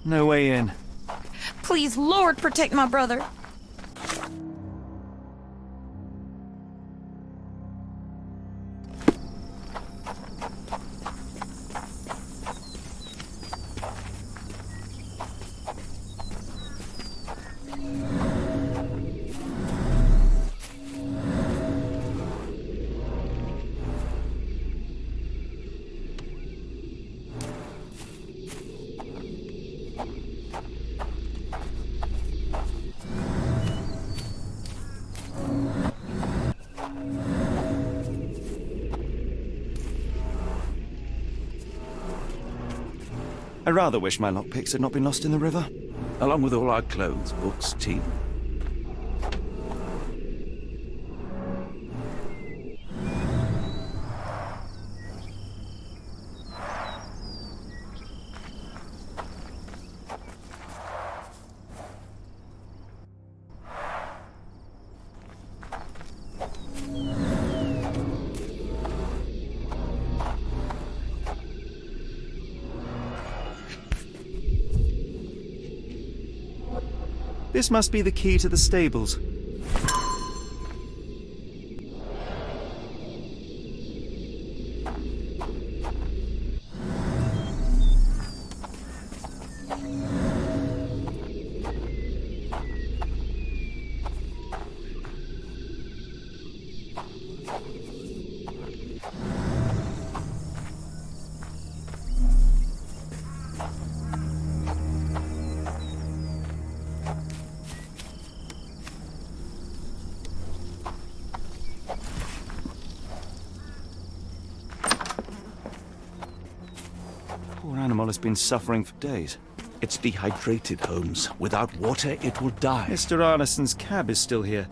No way in. Please, Lord, protect my brother. I rather wish my lockpicks had not been lost in the river. Along with all our clothes, books, tea. This must be the key to the stables. Poor animal has been suffering for days. It's dehydrated, Holmes. Without water, it will die. Mr. Arneson's cab is still here.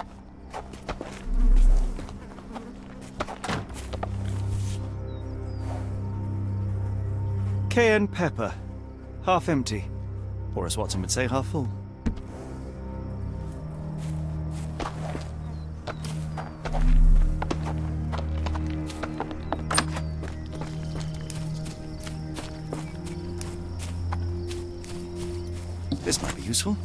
Cayenne pepper. Half empty. Or as Watson would say, half full. This might be useful.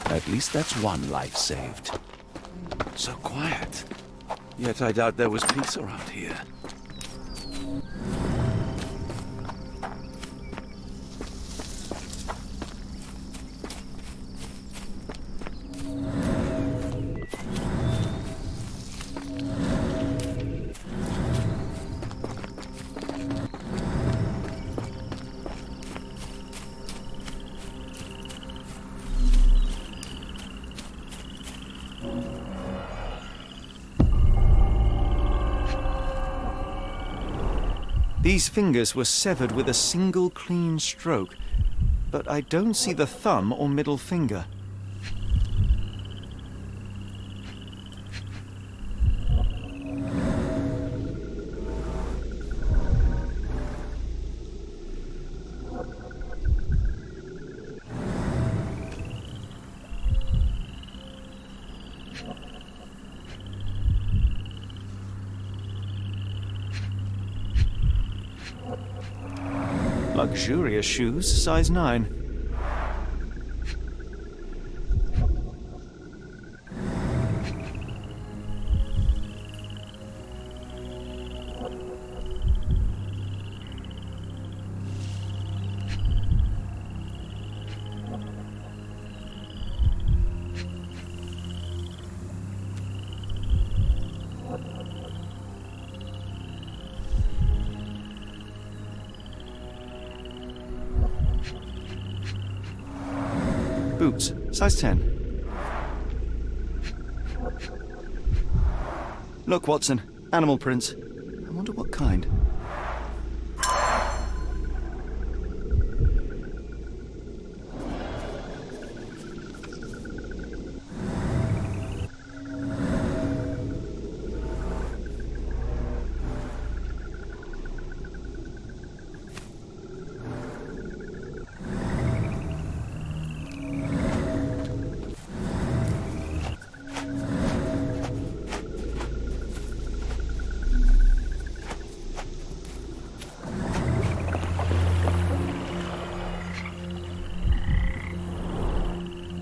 At least that's one life saved. So quiet. Yet I doubt there was peace around here. These fingers were severed with a single clean stroke, but I don't see the thumb or middle finger. Luxurious shoes, size 9. Boots, size 10. Look, Watson, animal prints. I wonder what kind.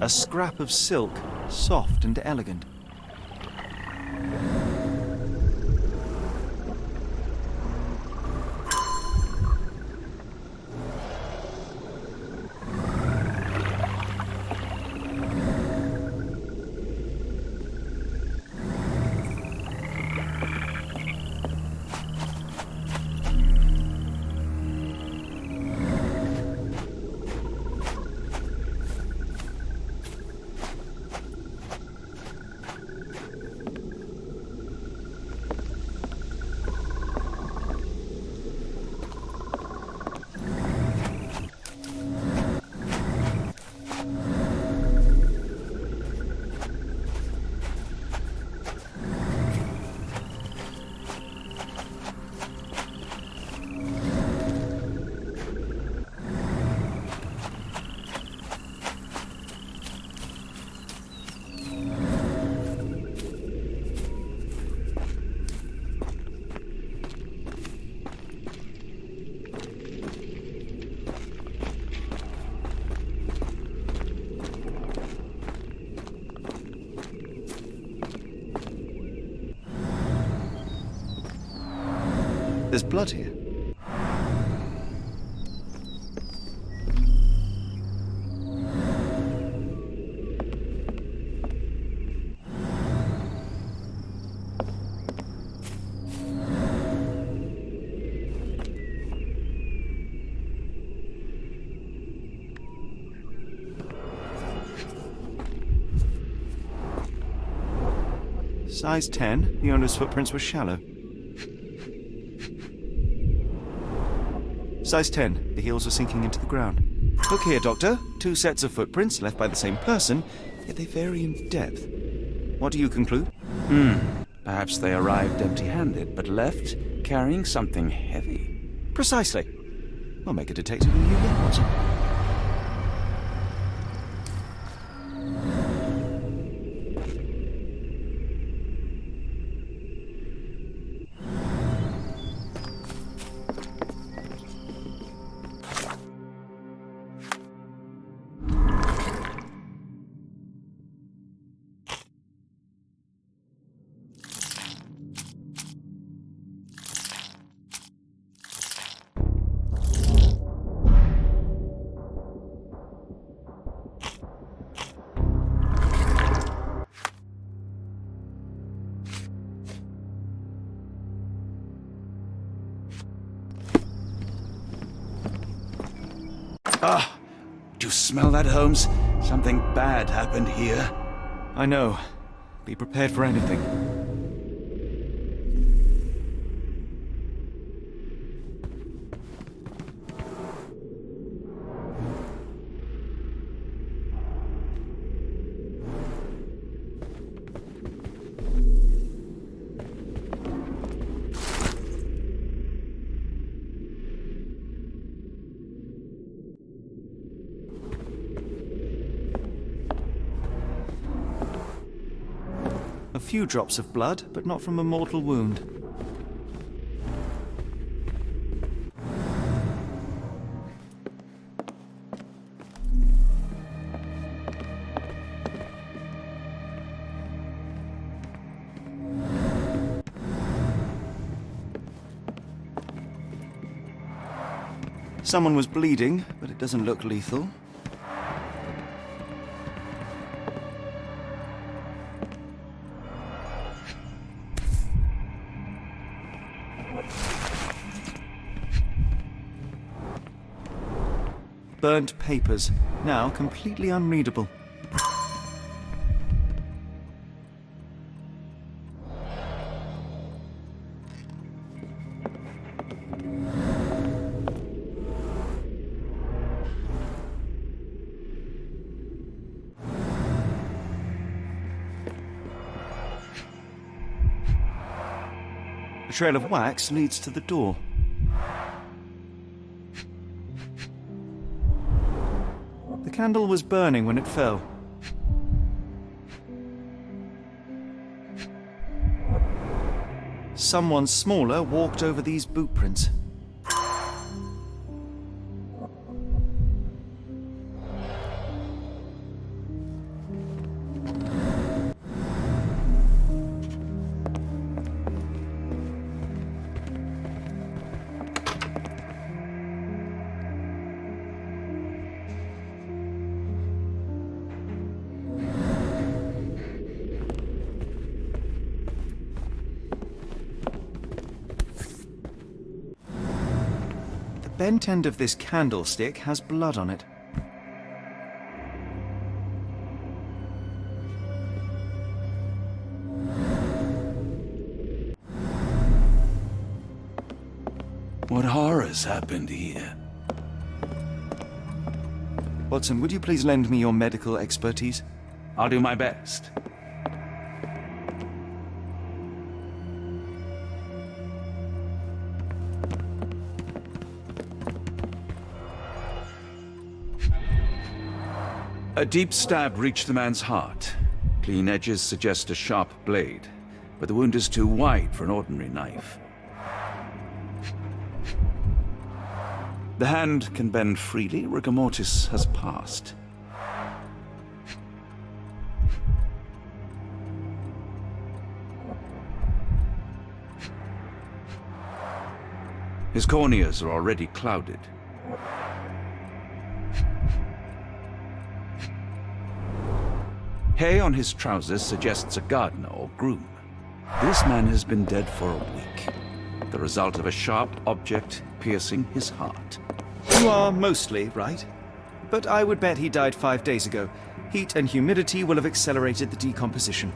A scrap of silk, soft and elegant. There's blood here. Size 10, the owner's footprints were shallow. Size 10, the heels are sinking into the ground. Look here, Doctor. 2 sets of footprints left by the same person, yet they vary in depth. What do you conclude? Perhaps they arrived empty-handed, but left carrying something heavy. Precisely. We'll make a detective of you yet, Watson. Ah! Do you smell that, Holmes? Something bad happened here. I know. Be prepared for anything. A few drops of blood, but not from a mortal wound. Someone was bleeding, but it doesn't look lethal. Burnt papers, now completely unreadable. A trail of wax leads to the door. The candle was burning when it fell. Someone smaller walked over these boot prints. bent end of this candlestick has blood on it. What horrors happened here? Watson, would you please lend me your medical expertise? I'll do my best. A deep stab reached the man's heart. Clean edges suggest a sharp blade, but the wound is too wide for an ordinary knife. The hand can bend freely. Rigor mortis has passed. His corneas are already clouded. Hay on his trousers suggests a gardener or groom. This man has been dead for a week, the result of a sharp object piercing his heart. You are mostly right, but I would bet he died 5 days ago. Heat and humidity will have accelerated the decomposition.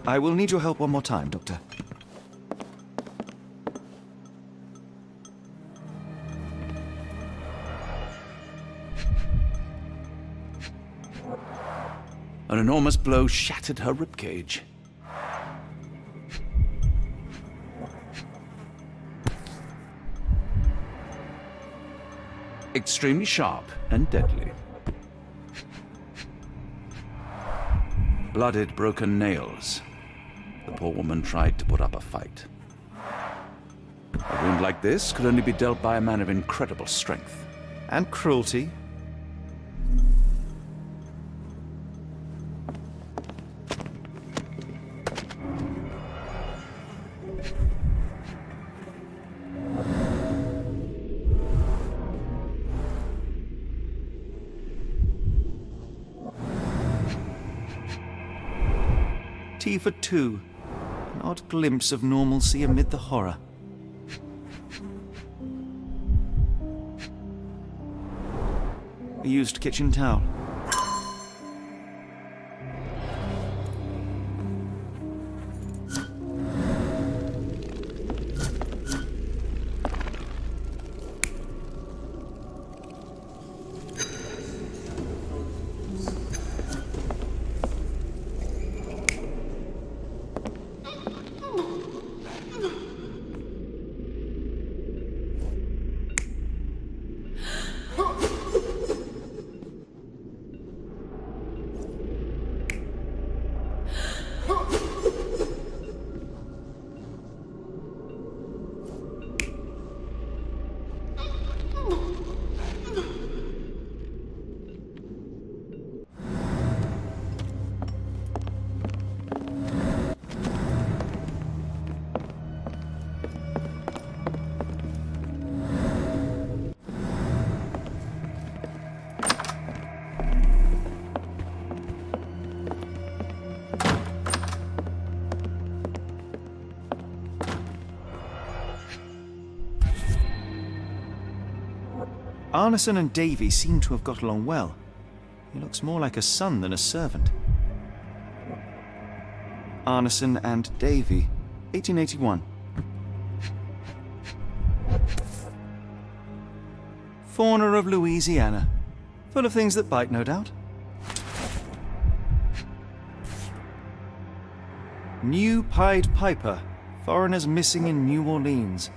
I will need your help one more time, Doctor. An enormous blow shattered her ribcage. Extremely sharp and deadly. Blooded, broken nails. The poor woman tried to put up a fight. A wound like this could only be dealt by a man of incredible strength. And cruelty. Tea for two. An odd glimpse of normalcy amid the horror. A used kitchen towel. Arneson and Davy seem to have got along well. He looks more like a son than a servant. Arneson and Davy, 1881. Fauna of Louisiana. Full of things that bite, no doubt. New Pied Piper. Foreigners missing in New Orleans.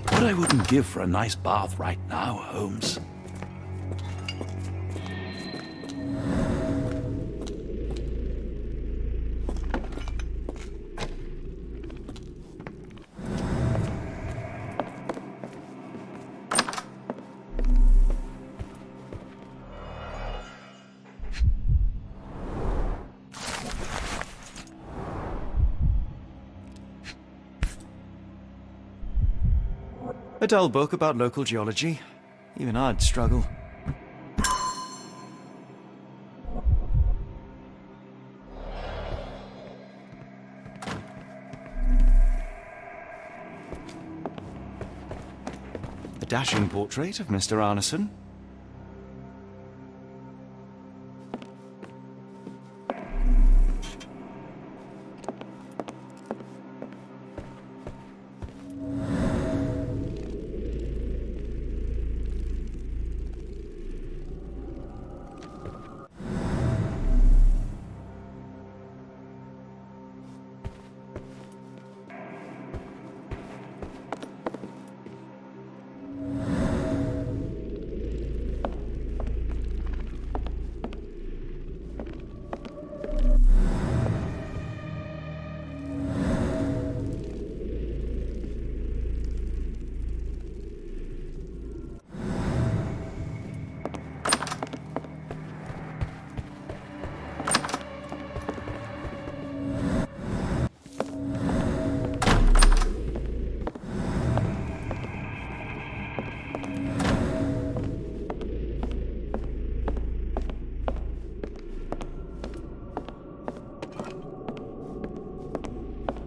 What I wouldn't give for a nice bath right now, Holmes. A dull book about local geology. Even I'd struggle. A dashing portrait of Mr. Arneson.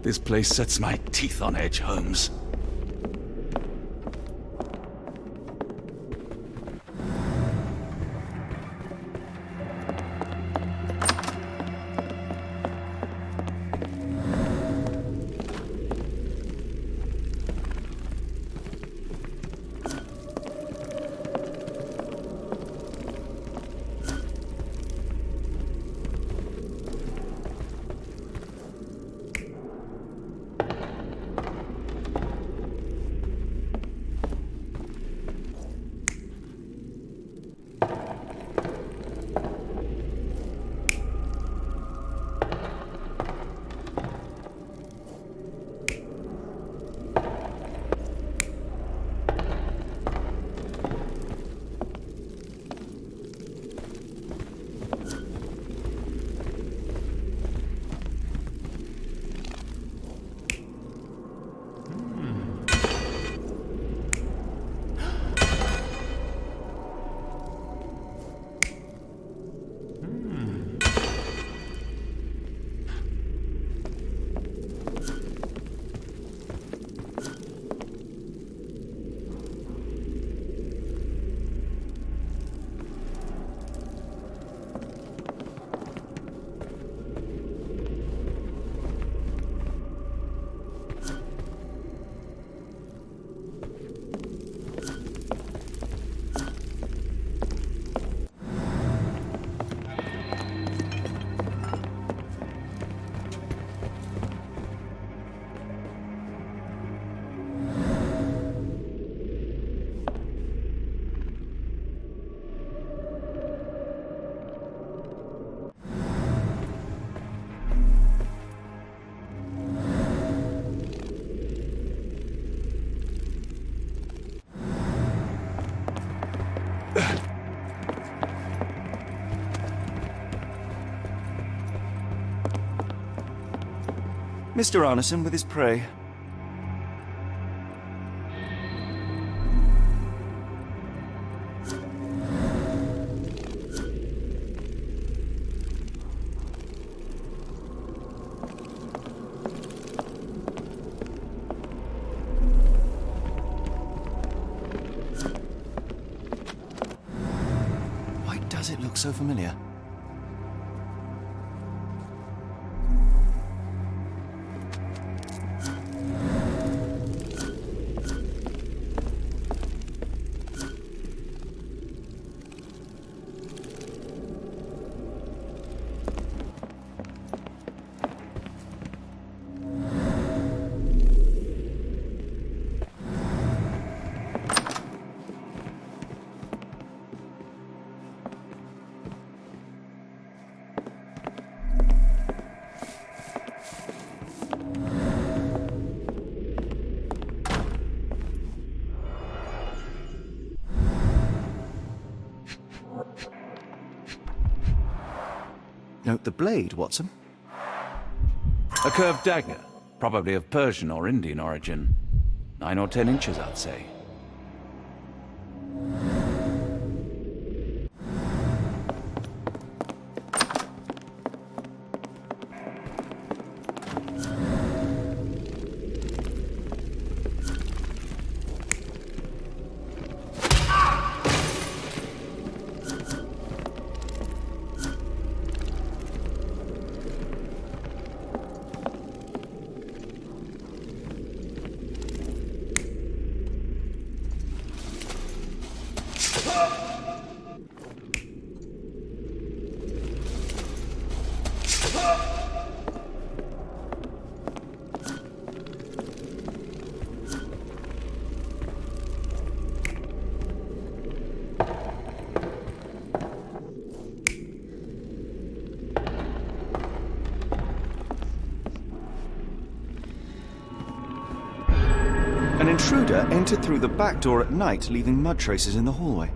This place sets my teeth on edge, Holmes. Mr. Arneson with his prey. Why does it look so familiar? Note the blade, Watson. A curved dagger, probably of Persian or Indian origin. 9 or 10 inches, I'd say. An intruder entered through the back door at night, leaving mud traces in the hallway.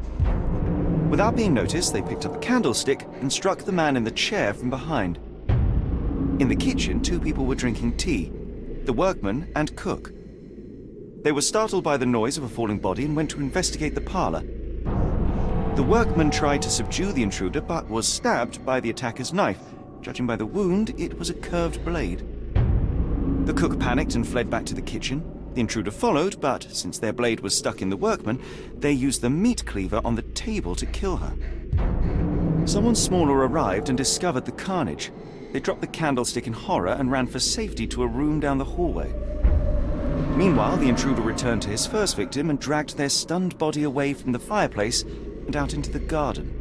Without being noticed, they picked up a candlestick and struck the man in the chair from behind. In the kitchen, 2 people were drinking tea, the workman and cook. They were startled by the noise of a falling body and went to investigate the parlor. The workman tried to subdue the intruder, but was stabbed by the attacker's knife. Judging by the wound, it was a curved blade. The cook panicked and fled back to the kitchen. The intruder followed, but since their blade was stuck in the workman, they used the meat cleaver on the table to kill her. Someone smaller arrived and discovered the carnage. They dropped the candlestick in horror and ran for safety to a room down the hallway. Meanwhile, the intruder returned to his first victim and dragged their stunned body away from the fireplace and out into the garden.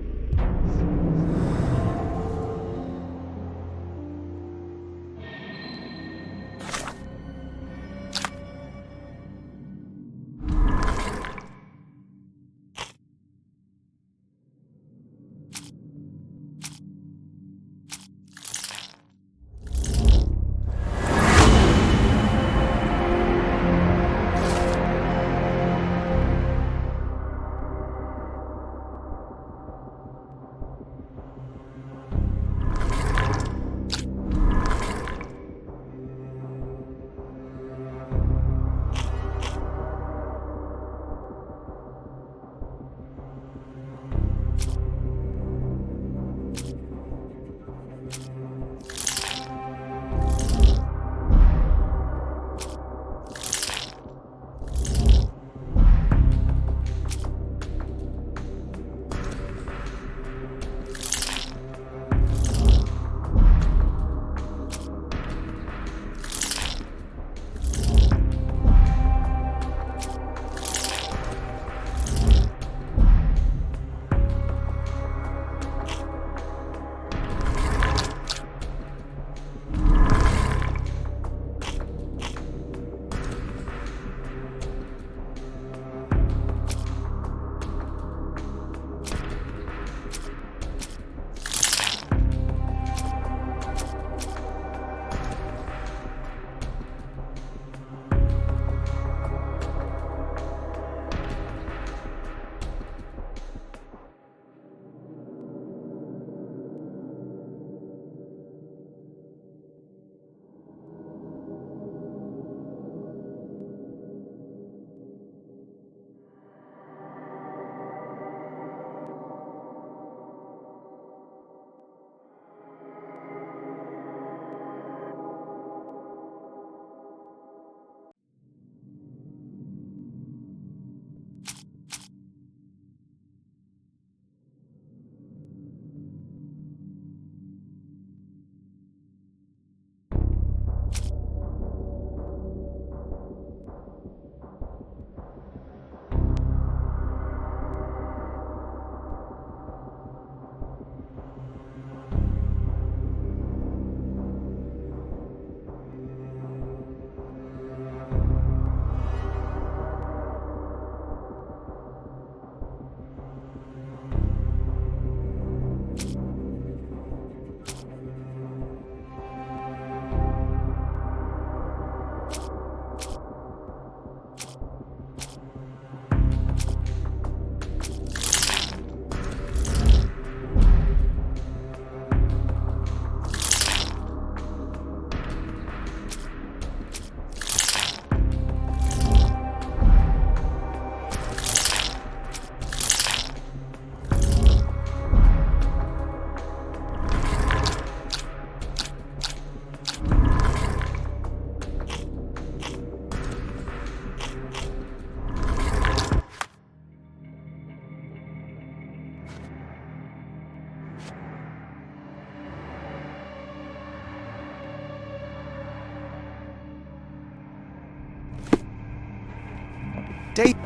Dave.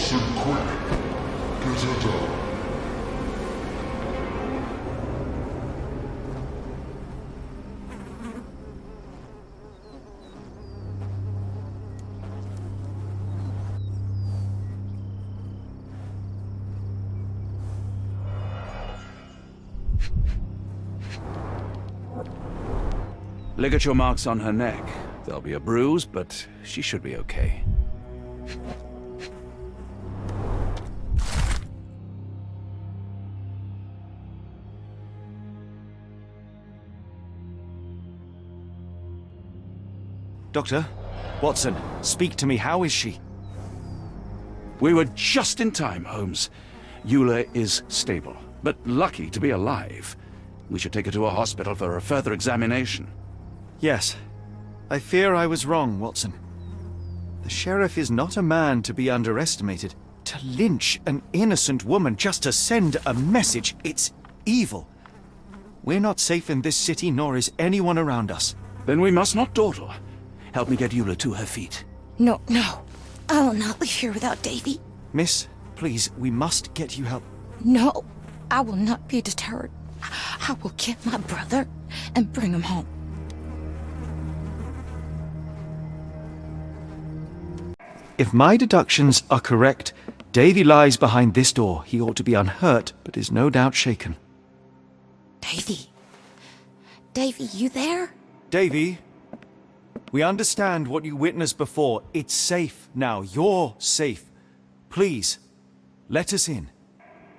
Watson, quick! Get her down. Ligature marks on her neck. There'll be a bruise, but she should be okay. Doctor? Watson, speak to me. How is she? We were just in time, Holmes. Eula is stable, but lucky to be alive. We should take her to a hospital for a further examination. Yes. I fear I was wrong, Watson. The sheriff is not a man to be underestimated. To lynch an innocent woman just to send a message, it's evil. We're not safe in this city, nor is anyone around us. Then we must not dawdle. Help me get Eula to her feet. No, no. I will not leave here without Davy. Miss, please, we must get you help. No, I will not be deterred. I will get my brother and bring him home. If my deductions are correct, Davy lies behind this door. He ought to be unhurt, but is no doubt shaken. Davy. Davy, you there? Davy, we understand what you witnessed before. It's safe now. You're safe. Please, let us in.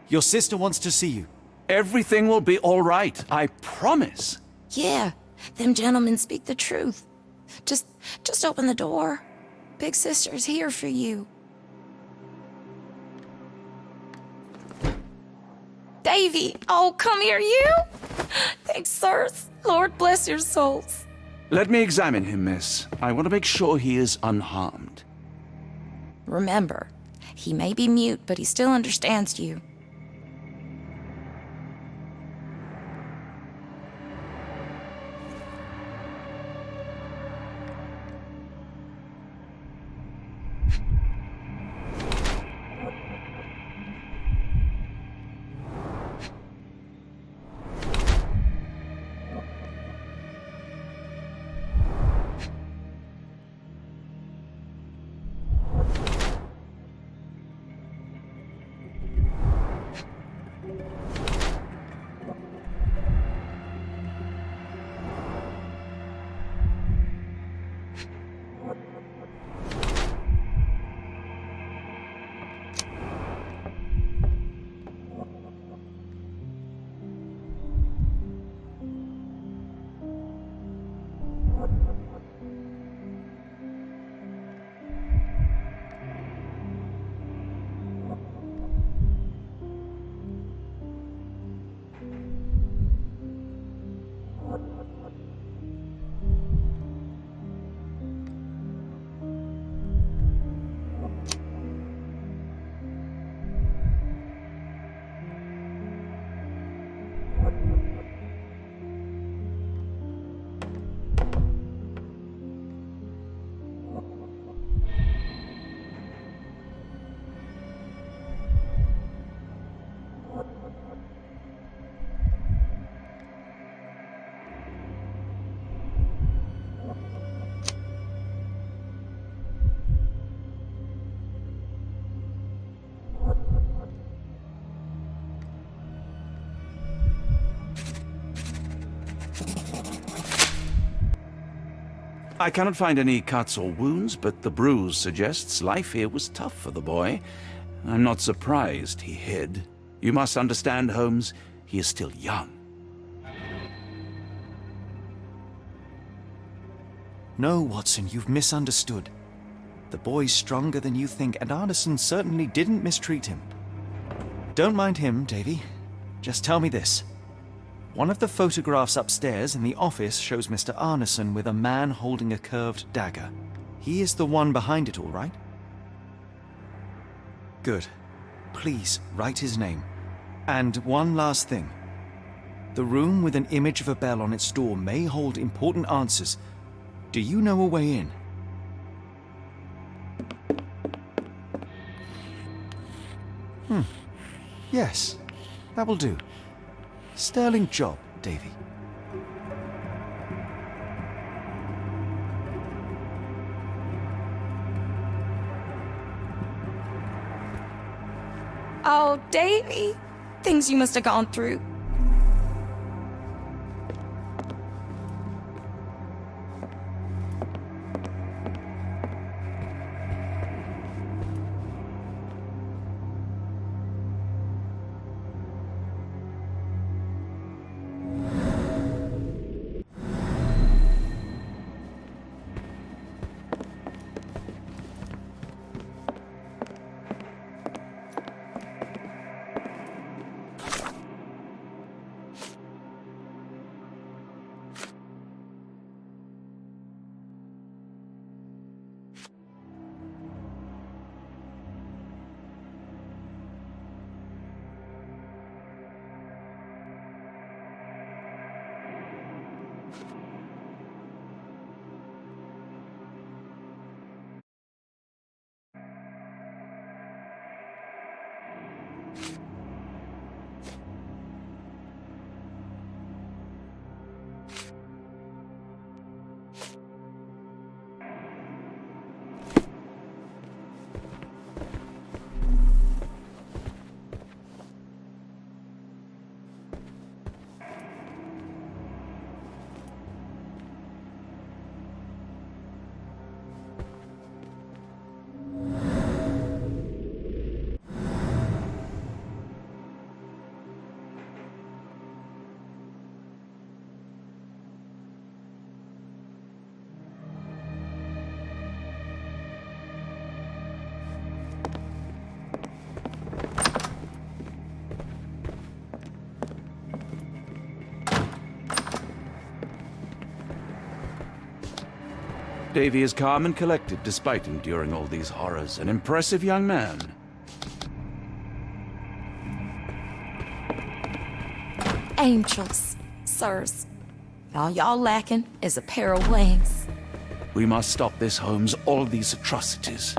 Your sister wants to see you. Everything will be all right, I promise. Yeah, them gentlemen speak the truth. Just open the door. Big sister's here for you. Davy! Oh, come here, you! Thanks, sirs. Lord bless your souls. Let me examine him, miss. I want to make sure he is unharmed. Remember, he may be mute, but he still understands you. I cannot find any cuts or wounds, but the bruise suggests life here was tough for the boy. I'm not surprised he hid. You must understand, Holmes, he is still young. No, Watson, you've misunderstood. The boy's stronger than you think, and Arneson certainly didn't mistreat him. Don't mind him, Davy. Just tell me this. One of the photographs upstairs in the office shows Mr. Arneson with a man holding a curved dagger. He is the one behind it, all right? Good. Please, write his name. And one last thing. The room with an image of a bell on its door may hold important answers. Do you know a way in? Yes, that will do. Sterling job, Davy. Oh, Davy. Things you must have gone through. Davy is calm and collected despite enduring all these horrors. An impressive young man. Angels, sirs. All y'all lacking is a pair of wings. We must stop this, Holmes. All these atrocities.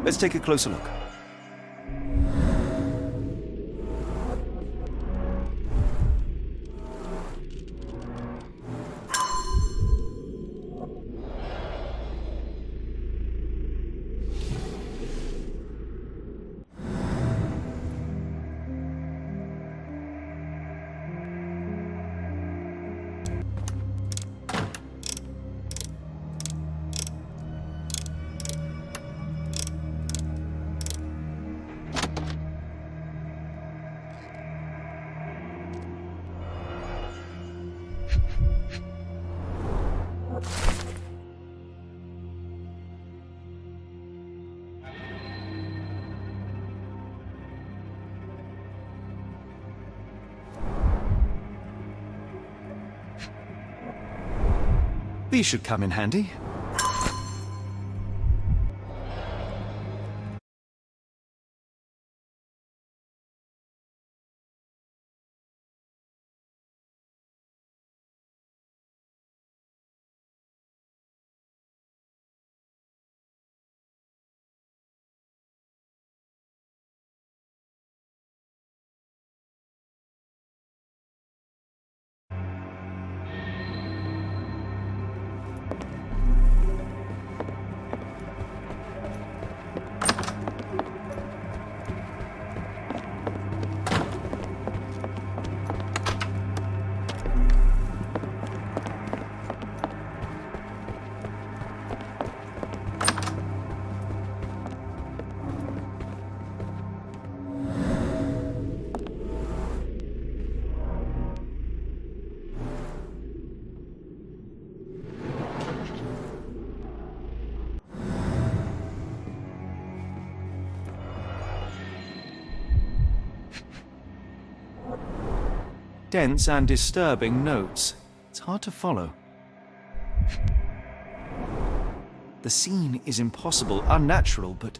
Let's take a closer look. These should come in handy. dense and disturbing notes. It's hard to follow. The scene is impossible, unnatural, but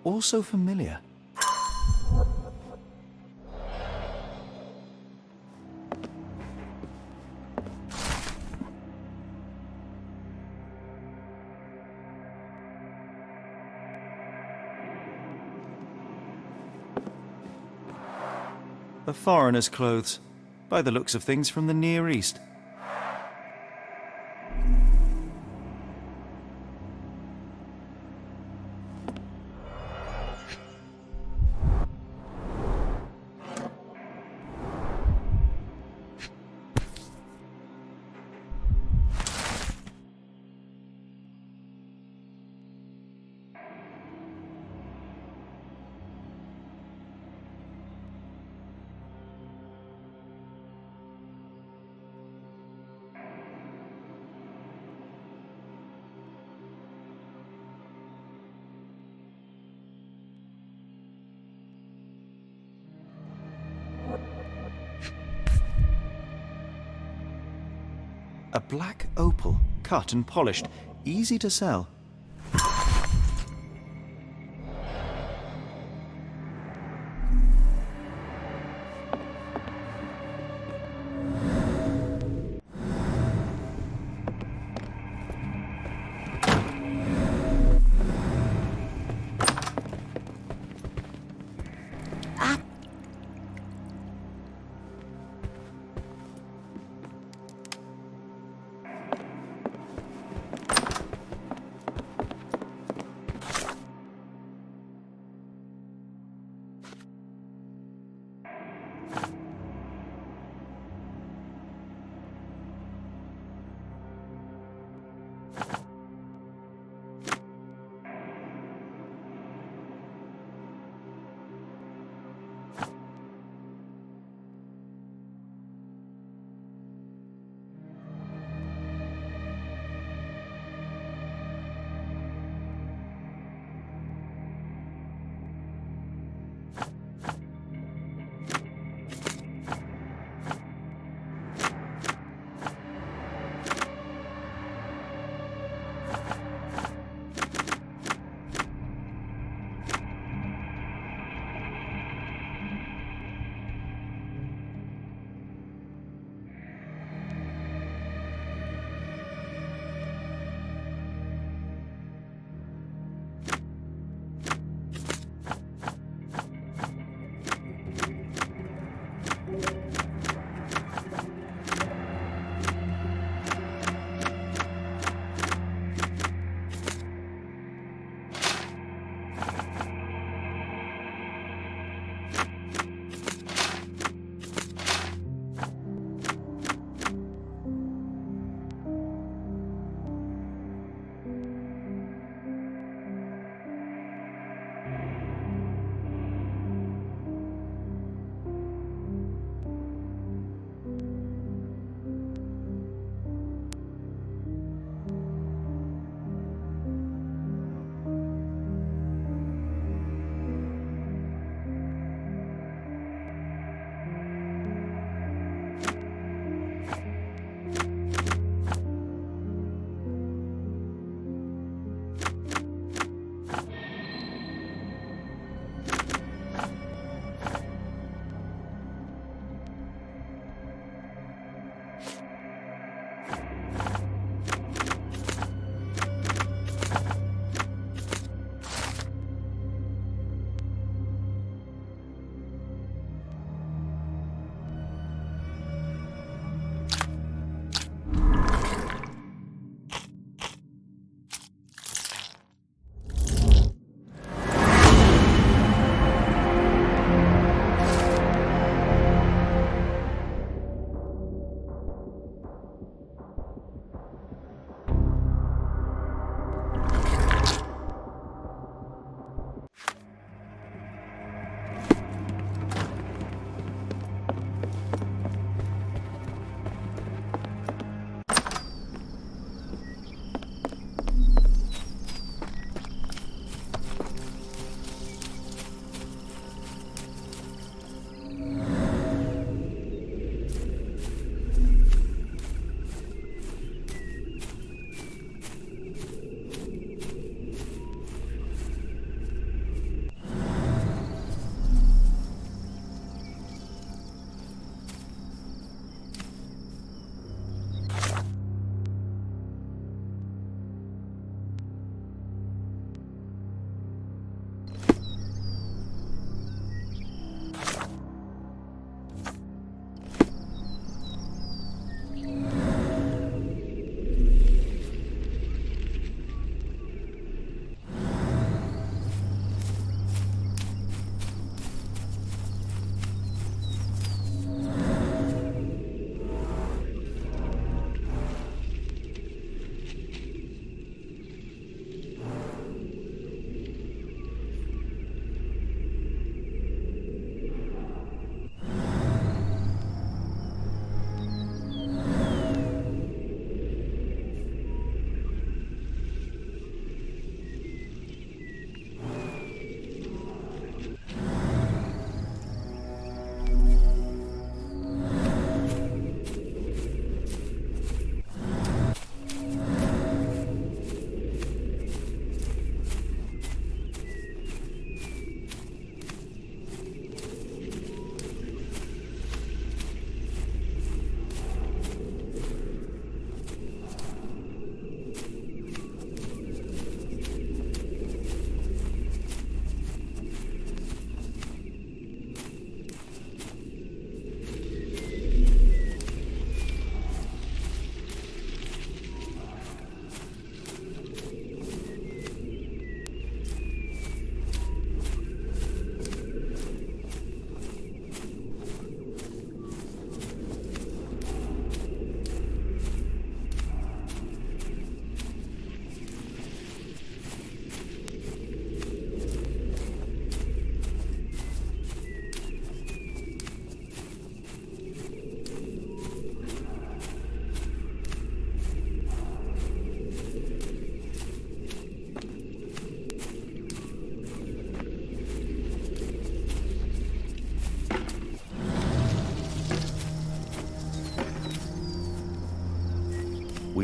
also familiar. A foreigner's clothes, by the looks of things from the Near East. A black opal, cut and polished, easy to sell.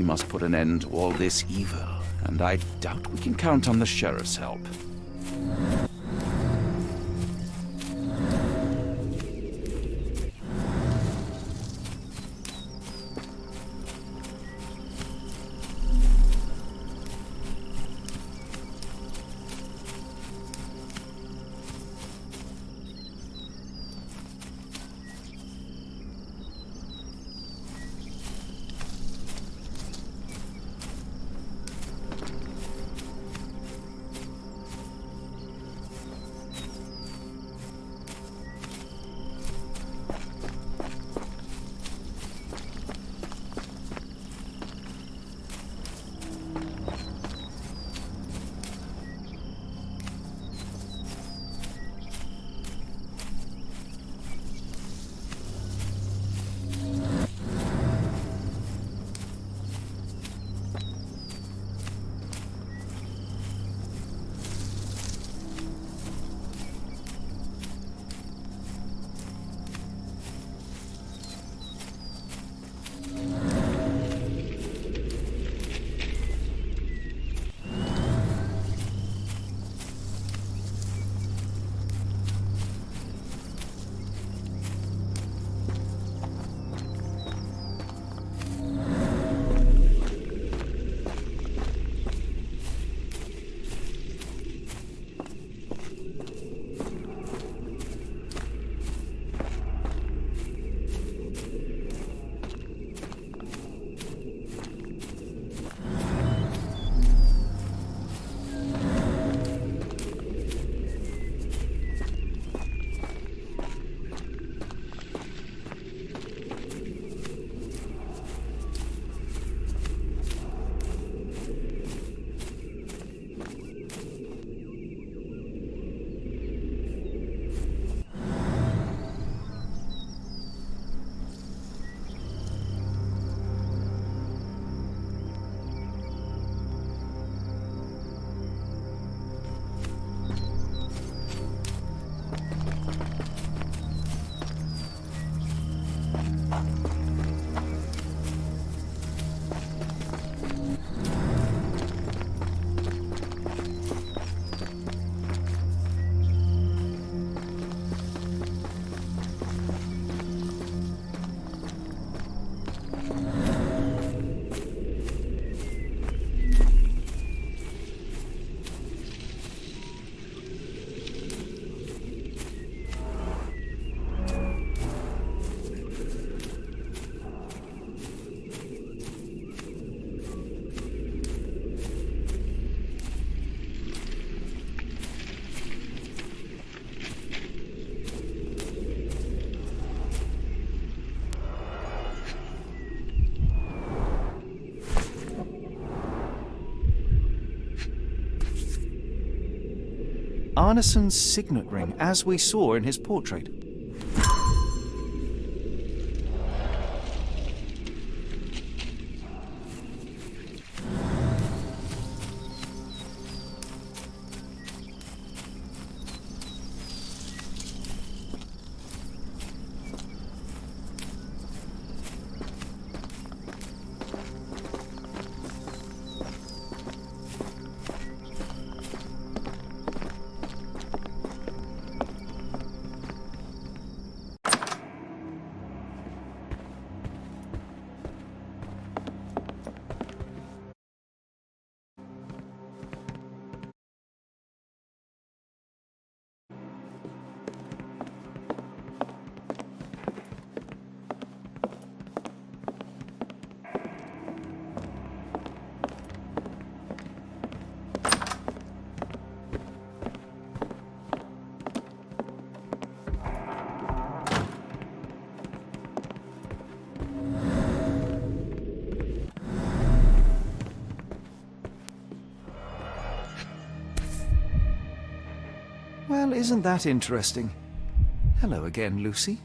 We must put an end to all this evil, and I doubt we can count on the sheriff's help. Arneson's signet ring, as we saw in his portrait. Well, isn't that interesting? Hello again, Lucy.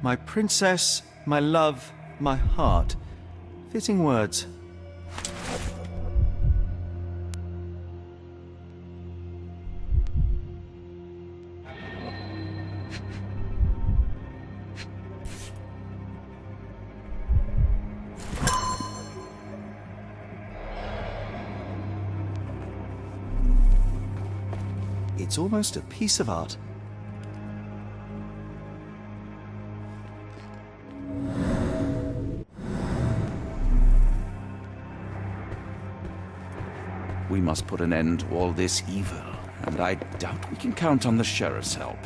My princess, my love, my heart. Fitting words. It's almost a piece of art. We must put an end to all this evil, and I doubt we can count on the sheriff's help.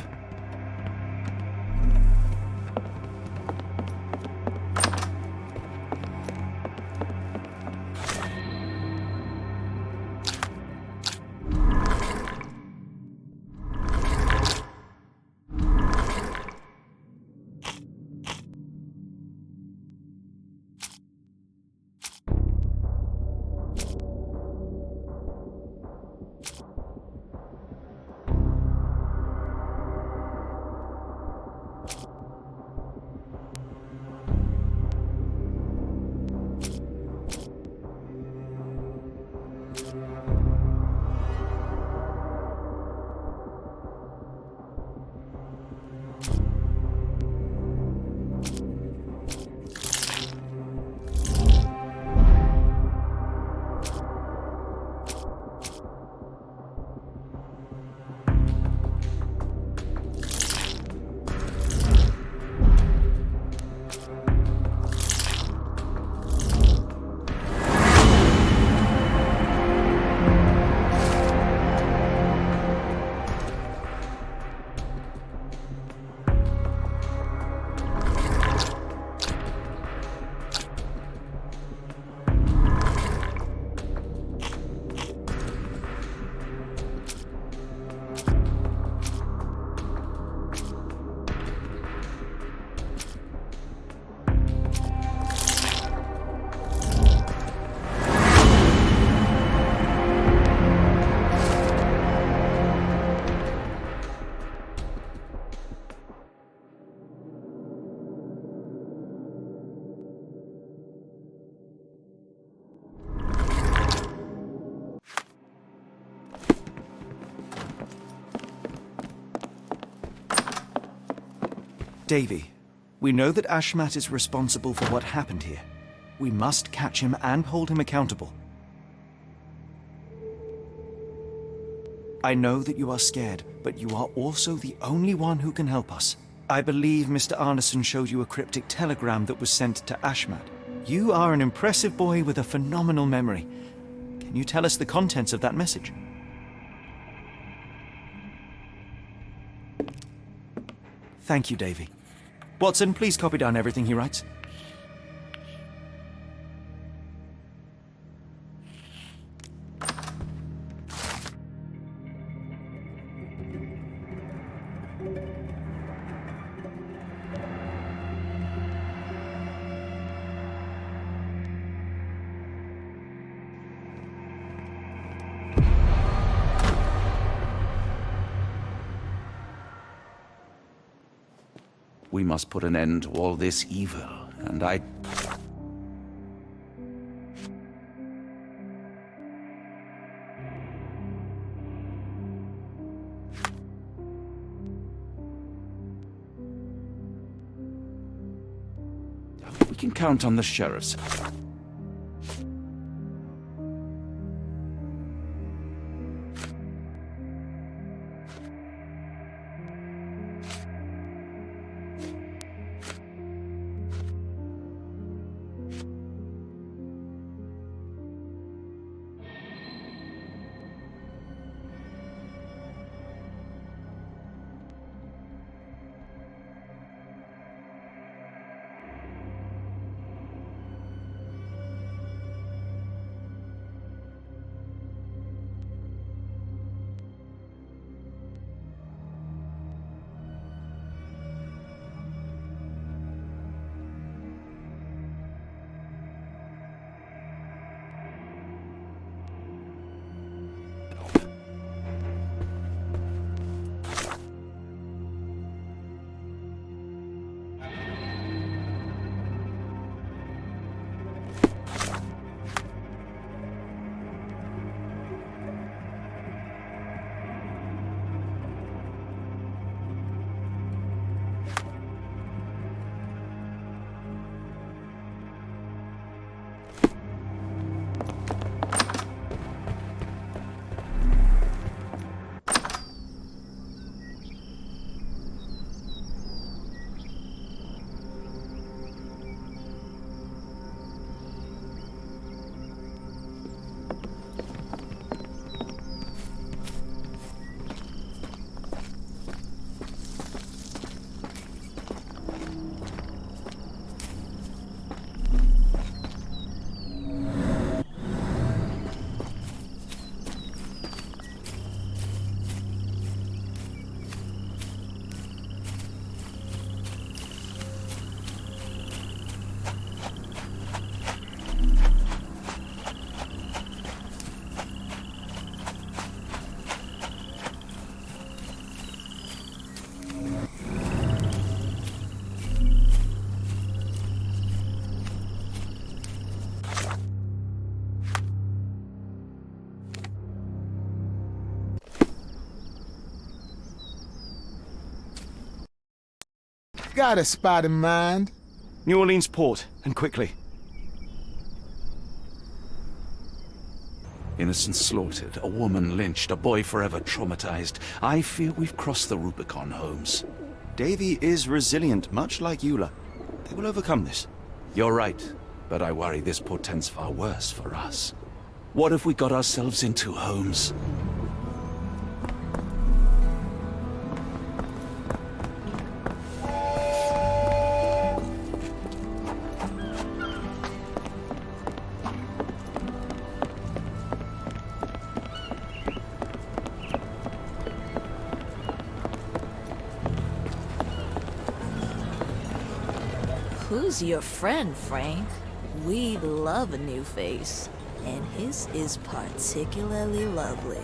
Davy, we know that Ashmat is responsible for what happened here. We must catch him and hold him accountable. I know that you are scared, but you are also the only one who can help us. I believe Mr. Arneson showed you a cryptic telegram that was sent to Ashmat. You are an impressive boy with a phenomenal memory. Can you tell us the contents of that message? Thank you, Davy. Watson, please copy down everything he writes. We must put an end to all this evil, and I... We can count on the sheriff's... Got a spot in mind. New Orleans port, and quickly. Innocents slaughtered, a woman lynched, a boy forever traumatized. I fear we've crossed the Rubicon, Holmes. Davy is resilient, much like Eula. They will overcome this. You're right, but I worry this portends far worse for us. What have we got ourselves into, Holmes? Who's your friend, Frank? We love a new face, and his is particularly lovely.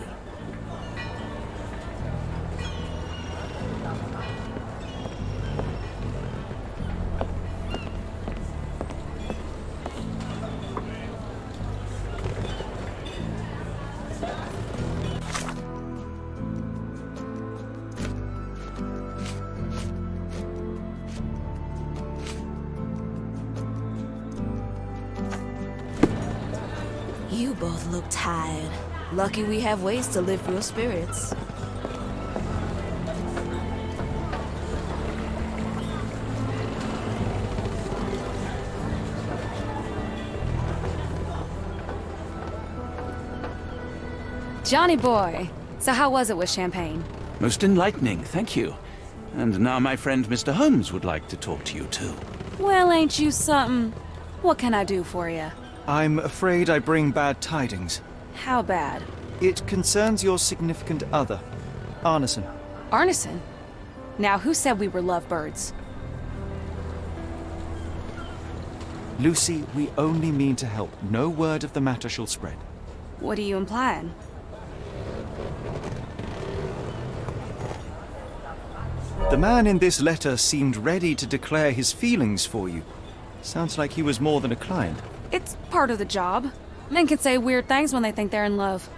You both look tired. Lucky we have ways to lift your spirits. Johnny boy, so how was it with Champagne? Most enlightening, thank you. And now my friend Mr. Holmes would like to talk to you too. Well, ain't you something? What can I do for you? I'm afraid I bring bad tidings. How bad? It concerns your significant other, Arneson. Arneson? Now, who said we were lovebirds? Lucy, we only mean to help. No word of the matter shall spread. What are you implying? The man in this letter seemed ready to declare his feelings for you. Sounds like he was more than a client. It's part of the job. Men can say weird things when they think they're in love.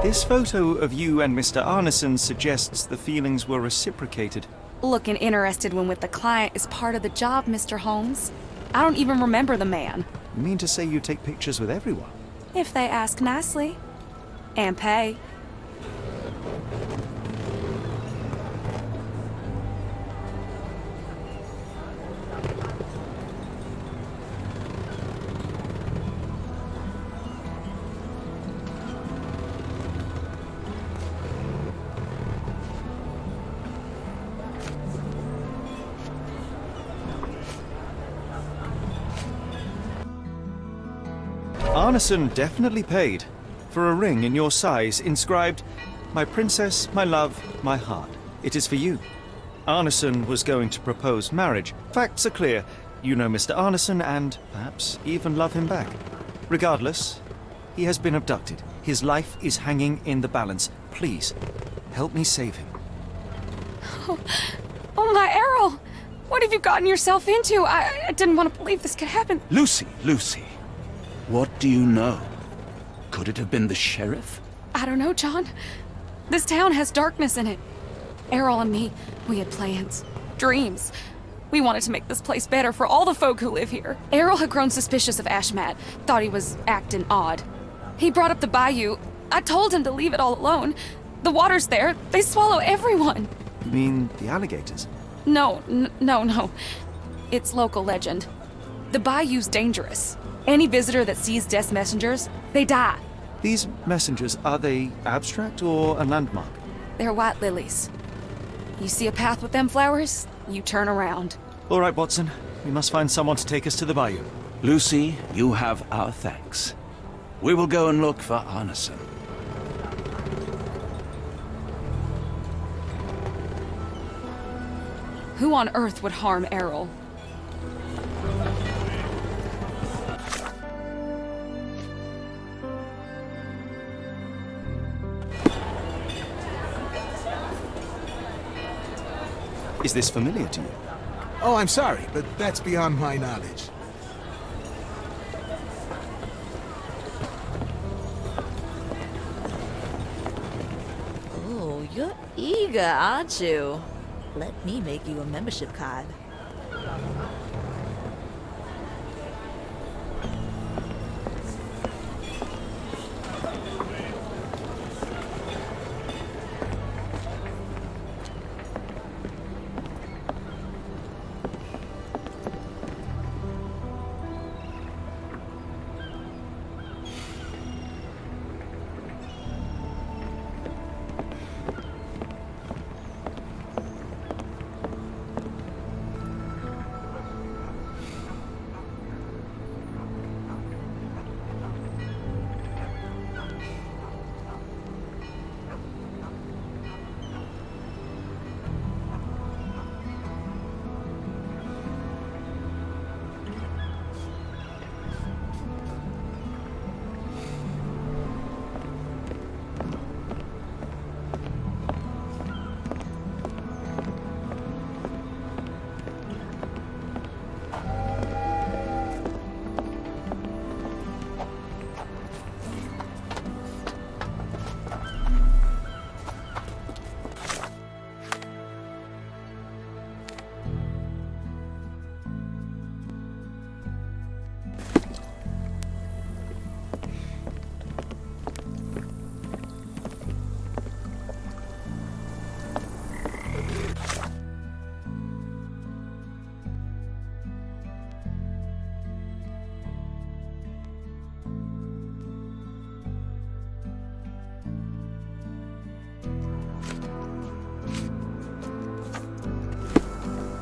This photo of you and Mr. Arneson suggests the feelings were reciprocated. Looking interested when with the client is part of the job, Mr. Holmes. I don't even remember the man. You mean to say you take pictures with everyone? If they ask nicely. And pay. Arneson definitely paid for a ring in your size inscribed, "My princess, my love, my heart. It is for you." Arneson was going to propose marriage. Facts are clear. You know Mr. Arneson and perhaps even love him back. Regardless, he has been abducted. His life is hanging in the balance. Please, help me save him. Oh my Errol! What have you gotten yourself into? I didn't want to believe this could happen. Lucy, Lucy, what do you know? Could it have been the sheriff? I don't know, John. This town has darkness in it. Errol and me, we had plans, dreams. We wanted to make this place better for all the folk who live here. Errol had grown suspicious of Ashmat, thought he was acting odd. He brought up the bayou. I told him to leave it all alone. The water's there. They swallow everyone. You mean the alligators? No. It's local legend. The bayou's dangerous. Any visitor that sees death's messengers, they die. These messengers, are they abstract or a landmark? They're white lilies. You see a path with them flowers, you turn around. All right, Watson. We must find someone to take us to the bayou. Lucy, you have our thanks. We will go and look for Arneson. Who on earth would harm Errol? Is this familiar to you? Oh, I'm sorry, but that's beyond my knowledge. Oh, you're eager, aren't you? Let me make you a membership card.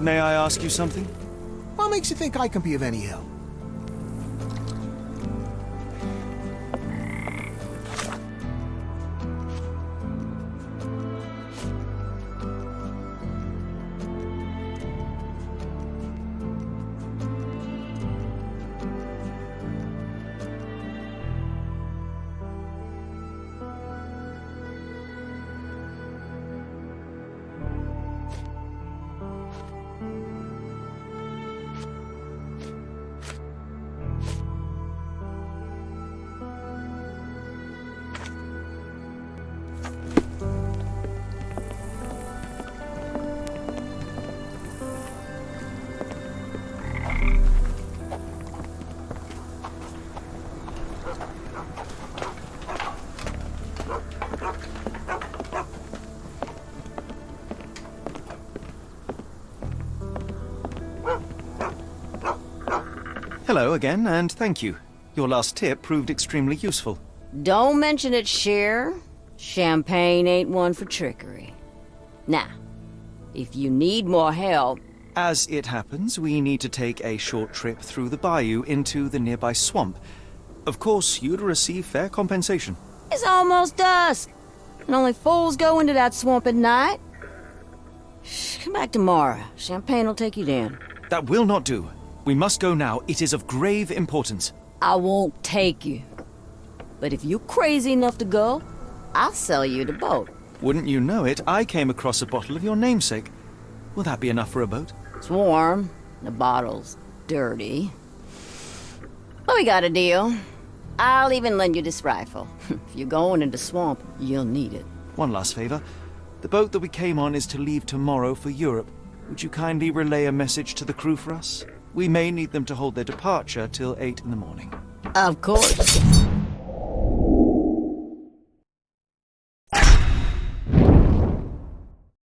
May I ask you something? What makes you think I can be of any help? Hello again, and thank you. Your last tip proved extremely useful. Don't mention it, Cher. Champagne ain't one for trickery. Now, if you need more help... As it happens, we need to take a short trip through the bayou into the nearby swamp. Of course, you'd receive fair compensation. It's almost dusk, and only fools go into that swamp at night. Come back tomorrow. Champagne will take you down. That will not do. We must go now. It is of grave importance. I won't take you. But if you're crazy enough to go, I'll sell you the boat. Wouldn't you know it, I came across a bottle of your namesake. Will that be enough for a boat? It's warm. The bottle's dirty. But we got a deal. I'll even lend you this rifle. If you're going into swamp, you'll need it. One last favor. The boat that we came on is to leave tomorrow for Europe. Would you kindly relay a message to the crew for us? We may need them to hold their departure till 8 in the morning. Of course.